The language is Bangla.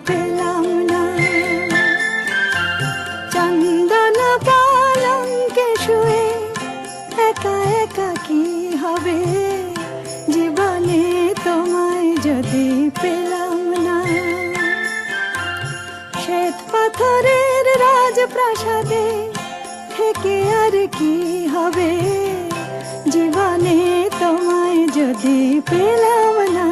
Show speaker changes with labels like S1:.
S1: পেলাম না। চন্দন পালঙ্কে শুয়ে একা একা কি হবে, জীবনে তোমায় যদি পেলাম না। শ্বেত পাথরের রাজপ্রাসাদে থেকে আর কি হবে, জীবনে তোমায় যদি পেলাম না।